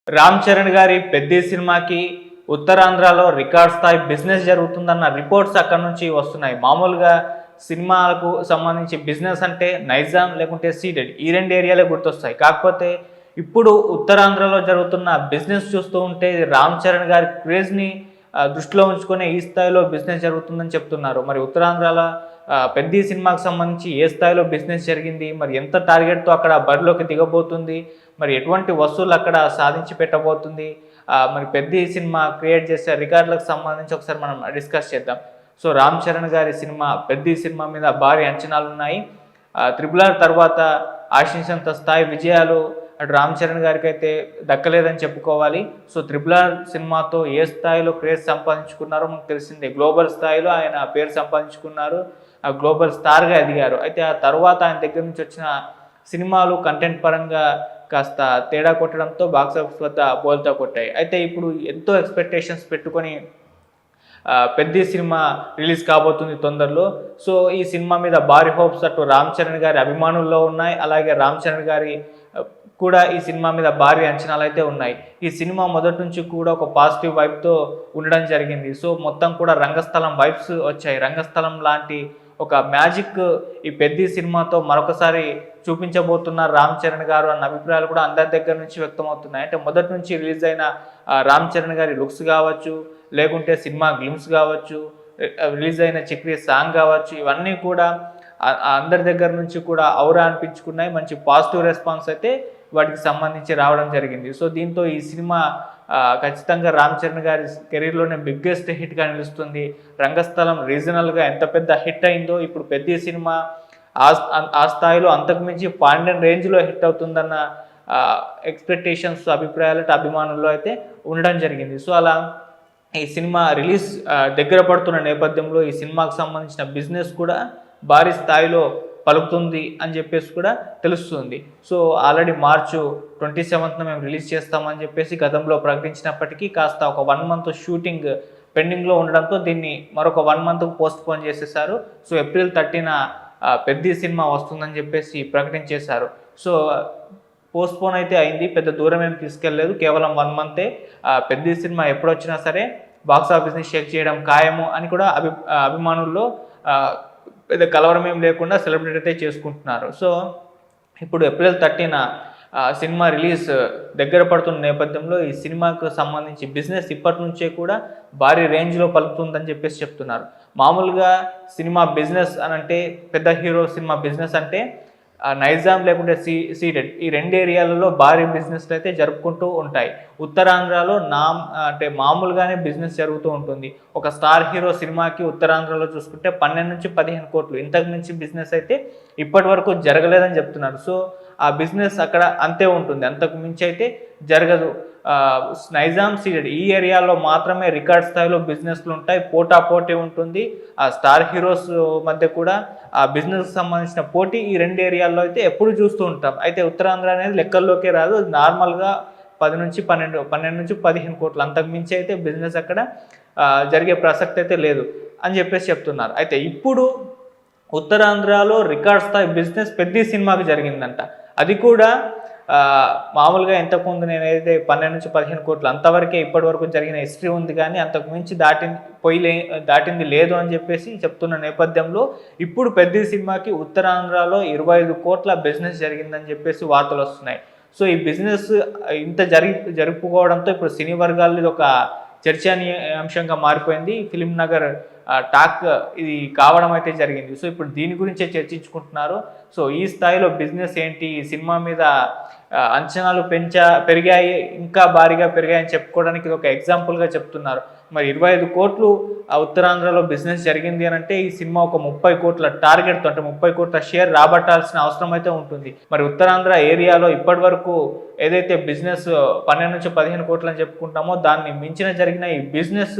రామ్ చరణ్ గారి 'పెద్ది' సినిమాకి ఉత్తరాంధ్రలో రికార్డ్ స్థాయి బిజినెస్ జరుగుతుందన్న రిపోర్ట్స్ అక్కడి నుంచి వస్తున్నాయి. మామూలుగా సినిమాలకు సంబంధించి బిజినెస్ అంటే నైజాం లేకుంటే సీడెడ్ ఈ 2 ఏరియాలే గుర్తొస్తాయి. కాకపోతే ఇప్పుడు ఉత్తరాంధ్రలో జరుగుతున్న బిజినెస్ చూస్తూ ఉంటే రామ్ చరణ్ గారి క్రేజ్‌ని దృష్టిలో ఉంచుకునే ఈ స్థాయిలో బిజినెస్ జరుగుతుందని చెప్తున్నారు. మరి ఉత్తరాంధ్రలో 'పెద్ది' సినిమాకి సంబంధించి ఏ స్థాయిలో బిజినెస్ జరిగింది? మరి ఎంత టార్గెట్‌తో అక్కడ బరిలోకి దిగబోతుంది? మరి ఎటువంటి వసూళ్ళు అక్కడ సాధించి పెట్టబోతుంది? మరి 'పెద్ది' సినిమా క్రియేట్ చేసే రికార్డులకు సంబంధించి ఒకసారి మనం డిస్కస్ చేద్దాం. సో, రామ్ చరణ్ గారి సినిమా 'పెద్ది' సినిమా మీద భారీ అంచనాలున్నాయి. 'త్రిబుల్ ఆర్' తర్వాత ఆశించినంత స్థాయి విజయాలు అటు రామ్ చరణ్ గారికైతే దక్కలేదని చెప్పుకోవాలి. సో, 'త్రిబుల్ ఆర్' సినిమాతో ఏ స్థాయిలో క్రేజ్ సంపాదించుకున్నారో మనకు తెలిసిందే. గ్లోబల్ స్థాయిలో ఆయన పేరు సంపాదించుకున్నారు. గ్లోబల్ స్టార్‌గా ఎదిగారు. అయితే ఆ తర్వాత ఆయన దగ్గర నుంచి వచ్చిన సినిమాలు కంటెంట్ పరంగా కాస్త తేడా కొట్టడంతో బాక్సాఫీస్ వద్ద బోల్తా కొట్టాయి. అయితే ఇప్పుడు ఎంతో ఎక్స్‌పెక్టేషన్స్ పెట్టుకొని 'పెద్ది' సినిమా రిలీజ్ కాబోతుంది తొందరలో. సో, ఈ సినిమా మీద భారీ హోప్స్ అటు రామ్ చరణ్ గారి అభిమానుల్లో ఉన్నాయి. అలాగే రామ్ చరణ్ గారి కూడా ఈ సినిమా మీద భారీ అంచనాలైతే ఉన్నాయి. ఈ సినిమా మొదటి నుంచి కూడా ఒక పాజిటివ్ వైబ్‌తో ఉండడం జరిగింది. సో, మొత్తం కూడా రంగస్థలం వైబ్స్ వచ్చాయి. రంగస్థలం లాంటి ఒక మ్యాజిక్ ఈ 'పెద్ది' సినిమాతో మరొకసారి చూపించబోతున్నారు రామ్ చరణ్ గారు అన్న అభిప్రాయాలు కూడా అందరి దగ్గర నుంచి వ్యక్తమవుతున్నాయి. అంటే మొదటి నుంచి రిలీజ్ అయిన రామ్ చరణ్ గారి లుక్స్ కావచ్చు, లేకుంటే సినిమా గ్లిమ్స్ కావచ్చు, రిలీజ్ అయిన 'చక్రి' సాంగ్ కావచ్చు, ఇవన్నీ కూడా అందరి దగ్గర నుంచి కూడా ఔరా అనిపించుకున్నాయి. మంచి పాజిటివ్ రెస్పాన్స్ అయితే వాటికి సంబంధించి రావడం జరిగింది. సో, దీంతో ఈ సినిమా ఖచ్చితంగా రామ్ చరణ్ గారి కెరీర్‌లోనే బిగ్గెస్ట్ హిట్‌గా నిలుస్తుంది. రంగస్థలం రీజనల్‌గా ఎంత పెద్ద హిట్ అయిందో ఇప్పుడు 'పెద్ది' సినిమా ఆ స్థాయిలో అంతకు మించి పాన్ ఇండియన్ రేంజ్‌లో హిట్ అవుతుందన్న ఎక్స్‌పెక్టేషన్స్, అభిప్రాయాలు అభిమానుల్లో అయితే ఉండడం జరిగింది. సో, అలా ఈ సినిమా రిలీజ్ దగ్గర పడుతున్న నేపథ్యంలో ఈ సినిమాకు సంబంధించిన బిజినెస్ కూడా భారీ స్థాయిలో పలుకుతుంది అని చెప్పేసి కూడా తెలుస్తుంది. సో, ఆల్రెడీ మార్చ్ 27న మేము రిలీజ్ చేస్తామని చెప్పేసి గతంలో ప్రకటించినప్పటికీ కాస్త ఒక 1 మంత్ షూటింగ్ పెండింగ్‌లో ఉండడంతో దీన్ని మరొక 1 మంత్‌కు పోస్ట్‌పోన్ చేసేశారు. సో, ఏప్రిల్ 30న 'పెద్ది' సినిమా వస్తుందని చెప్పేసి ప్రకటించేశారు. సో, పోస్ట్‌పోన్ అయితే అయింది. పెద్ద దూరం ఏం తీసుకెళ్ళలేదు. కేవలం 1 మంతే. 'పెద్ది' సినిమా ఎప్పుడొచ్చినా సరే బాక్సాఫీస్‌ని షేక్ చేయడం ఖాయము అని కూడా అభిమానుల్లో పెద్ద కలవరం ఏం లేకుండా సెలబ్రేట్ అయితే చేసుకుంటున్నారు. సో, ఇప్పుడు ఏప్రిల్ 30న సినిమా రిలీజ్ దగ్గర పడుతున్న నేపథ్యంలో ఈ సినిమాకు సంబంధించి బిజినెస్ ఇప్పటి నుంచే కూడా భారీ రేంజ్‌లో పలుకుతుందని చెప్పేసి చెప్తున్నారు. మామూలుగా సినిమా బిజినెస్ అనంటే పెద్ద హీరో సినిమా బిజినెస్ అంటే నైజాం లేకుంటే సీడెడ్ ఈ 2 ఏరియాలలో భారీ బిజినెస్‌లు అయితే జరుపుకుంటూ ఉంటాయి. ఉత్తరాంధ్రలో అంటే మామూలుగానే బిజినెస్ జరుగుతూ ఉంటుంది. ఒక స్టార్ హీరో సినిమాకి ఉత్తరాంధ్రలో చూసుకుంటే 12-15 కోట్లు, ఇంతకు మించి బిజినెస్ అయితే ఇప్పటి వరకు జరగలేదని చెప్తున్నారు. సో, ఆ బిజినెస్ అక్కడ అంతే ఉంటుంది. అంతకు మించి అయితే జరగదు. నైజాం, సీడెడ్ ఈ ఏరియాలో మాత్రమే రికార్డ్ స్థాయిలో బిజినెస్‌లు ఉంటాయి. పోటాపోటీ ఉంటుంది. ఆ స్టార్ హీరోస్ మధ్య కూడా ఆ బిజినెస్‌కి సంబంధించిన పోటీ ఈ 2 ఏరియాల్లో అయితే ఎప్పుడు చూస్తూ ఉంటాం. అయితే ఉత్తరాంధ్ర అనేది లెక్కల్లోకే రాదు. నార్మల్‌గా 12-15 కోట్లు, అంతకు మించి అయితే బిజినెస్ అక్కడ జరిగే ప్రసక్తి అయితే లేదు అని చెప్పేసి చెప్తున్నారు. అయితే ఇప్పుడు ఉత్తరాంధ్రలో రికార్డ్ స్థాయి బిజినెస్ 'పెద్ది' సినిమాకి జరిగిందంట. అది కూడా మామూలుగా ఇంతకుముందు నేనైతే 12-15 కోట్లు అంతవరకే ఇప్పటివరకు జరిగిన హిస్టరీ ఉంది కానీ అంతకు మించి దాటింది లేదు అని చెప్పేసి చెప్తున్న నేపథ్యంలో ఇప్పుడు 'పెద్ది' సినిమాకి ఉత్తరాంధ్రలో 25 కోట్ల బిజినెస్ జరిగిందని చెప్పేసి వార్తలు వస్తున్నాయి. సో, ఈ బిజినెస్ ఇంత జరుపుకోవడంతో ఇప్పుడు సినీ వర్గాల్లో ఇది ఒక చర్చనీయాంశంగా మారిపోయింది. ఫిల్మ్ నగర్ టాక్ ఇది కావడం అయితే జరిగింది. సో, ఇప్పుడు దీని గురించే చర్చించుకుంటున్నారు. సో, ఈ స్థాయిలో బిజినెస్ ఏంటి? ఈ సినిమా మీద అంచనాలు పెరిగాయి, ఇంకా భారీగా పెరిగాయని చెప్పుకోవడానికి ఇది ఒక ఎగ్జాంపుల్‌గా చెప్తున్నారు. మరి 25 కోట్లు ఉత్తరాంధ్రలో బిజినెస్ జరిగింది అనంటే ఈ సినిమా ఒక 30 కోట్ల టార్గెట్‌తో, అంటే 30 కోట్ల షేర్ రాబట్టాల్సిన అవసరం అయితే ఉంటుంది. మరి ఉత్తరాంధ్ర ఏరియాలో ఇప్పటివరకు ఏదైతే బిజినెస్ 12-15 కోట్లు అని చెప్పుకుంటామో దాన్ని మించిన జరిగిన ఈ బిజినెస్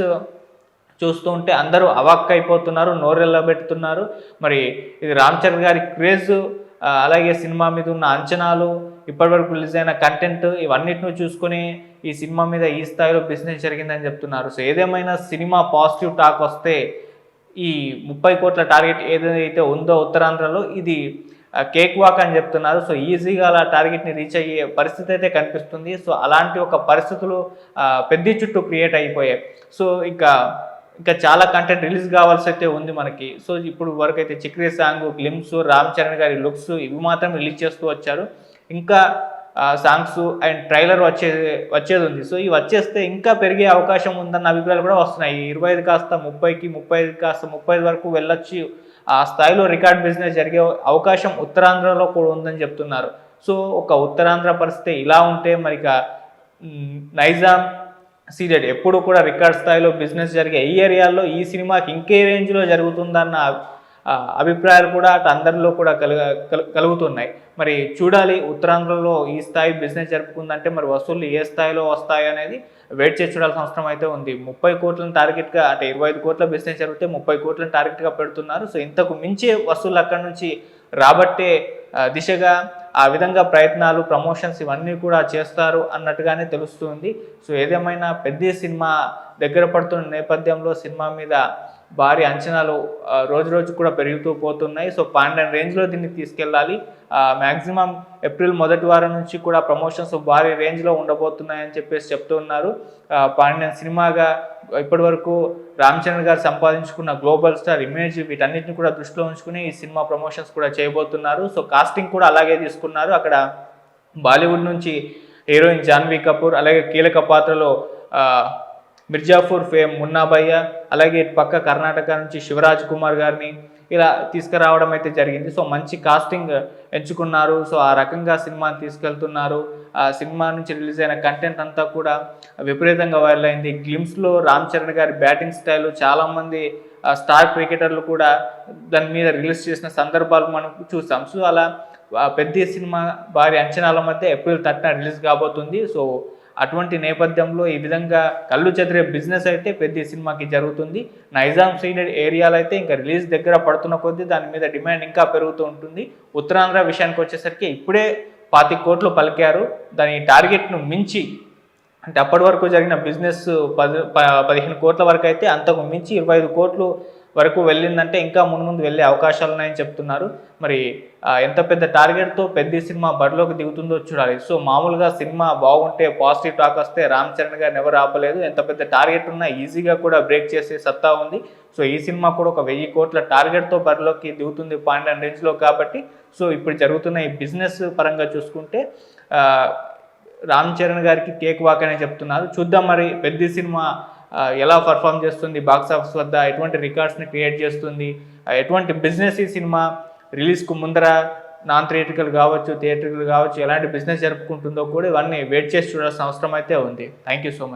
చూస్తూ ఉంటే అందరూ అవాక్కైపోతున్నారు, నోరెళ్ళబెడుతున్నారు. మరి ఇది రామ్ చరణ్ గారి క్రేజ్, అలాగే సినిమా మీద ఉన్న అంచనాలు, ఇప్పటివరకు రిలీజ్ అయిన కంటెంట్, ఇవన్నిటిని చూసుకొని ఈ సినిమా మీద ఈ స్థాయిలో బిజినెస్ జరిగిందని చెప్తున్నారు. సో, ఏదేమైనా సినిమా పాజిటివ్ టాక్ వస్తే ఈ 30 కోట్ల టార్గెట్ ఏదైతే ఉందో ఉత్తరాంధ్రలో ఇది కేక్ వాక్ అని చెప్తున్నారు. సో ఈజీగా అలా టార్గెట్ని రీచ్ అయ్యే పరిస్థితి అయితే కనిపిస్తుంది. సో అలాంటి ఒక పరిస్థితులు పెద్ద చుట్టూ క్రియేట్ అయిపోయాయి. సో ఇంకా చాలా కంటెంట్ రిలీజ్ కావాల్సి అయితే ఉంది మనకి. సో ఇప్పుడు వరకు అయితే చిక్రీ సాంగ్, గ్లిమ్స్, రామ్ చరణ్ గారి లుక్స్ ఇవి మాత్రం రిలీజ్ చేస్తూ వచ్చారు. ఇంకా సాంగ్స్ అండ్ ట్రైలర్ వచ్చేది ఉంది. సో ఇవి వచ్చేస్తే ఇంకా పెరిగే అవకాశం ఉందన్న అభిప్రాయాలు కూడా వస్తున్నాయి. 25 కాస్త 30కి, 35 కాస్త 35 వరకు వెళ్ళొచ్చు. ఆ స్థాయిలో రికార్డ్ బిజినెస్ జరిగే అవకాశం ఉత్తరాంధ్రలో కూడా ఉందని చెప్తున్నారు. సో ఒక ఉత్తరాంధ్ర పరిస్థితి ఇలా ఉంటే మరి నైజాం సీడెడ్ ఎప్పుడు కూడా రికార్డ్ స్థాయిలో బిజినెస్ జరిగే ఈ ఏరియాల్లో ఈ సినిమాకి ఇంకే రేంజ్లో జరుగుతుందన్న అభిప్రాయాలు కూడా అటు అందరిలో కూడా కలుగుతున్నాయి. మరి చూడాలి ఉత్తరాంధ్రలో ఈ స్థాయి బిజినెస్ జరుపుకుందంటే మరి వసూళ్లు ఏ స్థాయిలో వస్తాయి అనేది వెయిట్ చేసి చూడాల్సిన అవసరం అయితే ఉంది. 30 కోట్లను టార్గెట్గా, అంటే 25 కోట్ల బిజినెస్ జరిగితే 30 కోట్లను టార్గెట్గా పెడుతున్నారు. సో ఇంతకు మించే వసూళ్ళు అక్కడి నుంచి రాబట్టే దిశగా ఆ విధంగా ప్రయత్నాలు, ప్రమోషన్స్ ఇవన్నీ కూడా చేస్తారు అన్నట్టుగానే తెలుస్తుంది. సో ఏదేమైనా పెద్ద సినిమా దగ్గర పడుతున్న నేపథ్యంలో సినిమా మీద భారీ అంచనాలు రోజు రోజు కూడా పెరుగుతూ పోతున్నాయి. సో పాండన్ రేంజ్లో దీన్ని తీసుకెళ్ళాలి. మ్యాక్సిమం ఏప్రిల్ మొదటి వారం నుంచి కూడా ప్రమోషన్స్ భారీ రేంజ్లో ఉండబోతున్నాయని చెప్పేసి చెప్తున్నారు. పాండన్ సినిమాగా ఇప్పటి వరకు రామ్ చరణ్ గారు సంపాదించుకున్న గ్లోబల్ స్టార్ ఇమేజ్ వీటన్నిటిని కూడా దృష్టిలో ఉంచుకుని ఈ సినిమా ప్రమోషన్స్ కూడా చేయబోతున్నారు. సో కాస్టింగ్ కూడా అలాగే తీసుకున్నారు. అక్కడ బాలీవుడ్ నుంచి హీరోయిన్ జాన్వీ కపూర్, అలాగే కీలక పాత్రలో మిర్జాపూర్ ఫేమ్ మున్నా భయ్య, అలాగే పక్క కర్ణాటక నుంచి శివరాజ్ కుమార్ గారిని ఇలా తీసుకురావడం అయితే జరిగింది. సో మంచి కాస్టింగ్ ఎంచుకున్నారు. సో ఆ రకంగా సినిమాని తీసుకెళ్తున్నారు. ఆ సినిమా నుంచి రిలీజ్ అయిన కంటెంట్ అంతా కూడా విపరీతంగా వైరల్ అయింది. గ్లిమ్స్లో రామ్ చరణ్ గారి బ్యాటింగ్ స్టైల్ చాలామంది స్టార్ క్రికెటర్లు కూడా దాని మీద రిలీజ్ చేసిన సందర్భాలు మనం చూసాం. సో అలా పెద్ద సినిమా భారీ అంచనాల మధ్య ఏప్రిల్ 30న రిలీజ్ కాబోతుంది. సో అటువంటి నేపథ్యంలో ఈ విధంగా కళ్ళు చెదిరే బిజినెస్ అయితే పెద్ద సినిమాకి జరుగుతుంది. నైజాం సీడెడ్ ఏరియాలో అయితే ఇంకా రిలీజ్ దగ్గర పడుతున్న కొద్దీ దాని మీద డిమాండ్ ఇంకా పెరుగుతూ ఉంటుంది. ఉత్తరాంధ్ర విషయానికి వచ్చేసరికి ఇప్పుడే 25 కోట్లు పలికారు. దాని టార్గెట్ను మించి, అంటే అప్పటి వరకు జరిగిన బిజినెస్ 15 కోట్ల వరకు అయితే అంతకు మించి 25 కోట్లు వరకు వెళ్ళిందంటే ఇంకా ముందు వెళ్ళే అవకాశాలు ఉన్నాయని చెప్తున్నారు. మరి ఎంత పెద్ద టార్గెట్తో పెద్ద సినిమా బరిలోకి దిగుతుందో చూడాలి. సో మామూలుగా సినిమా బాగుంటే, పాజిటివ్ టాక్ వస్తే రామ్ చరణ్ గారిని ఎవరు ఆపలేదు. ఎంత పెద్ద టార్గెట్ ఉన్నా ఈజీగా కూడా బ్రేక్ చేసే సత్తా ఉంది. సో ఈ సినిమా కూడా ఒక 1000 కోట్ల టార్గెట్తో బరిలోకి దిగుతుంది పాండన్ రేంజ్లో. కాబట్టి సో ఇప్పుడు జరుగుతున్న ఈ బిజినెస్ పరంగా చూసుకుంటే రామ్ చరణ్ గారికి కేక్ వాక్ అనే చెప్తున్నారు. చూద్దాం మరి పెద్ద సినిమా ఎలా పర్ఫామ్ చేస్తుంది, బాక్స్ ఆఫీస్ వద్ద ఎటువంటి రికార్డ్స్ని క్రియేట్ చేస్తుంది, ఎటువంటి బిజినెస్ ఈ సినిమా రిలీజ్కు ముందర నాన్ థియేట్రికల్ కావచ్చు, థియేట్రికల్ కావచ్చు ఎలాంటి బిజినెస్ జరుపుకుంటుందో కూడా ఇవన్నీ వెయిట్ చేసి చూడాల్సిన అవసరం అయితే ఉంది. Thank you so much.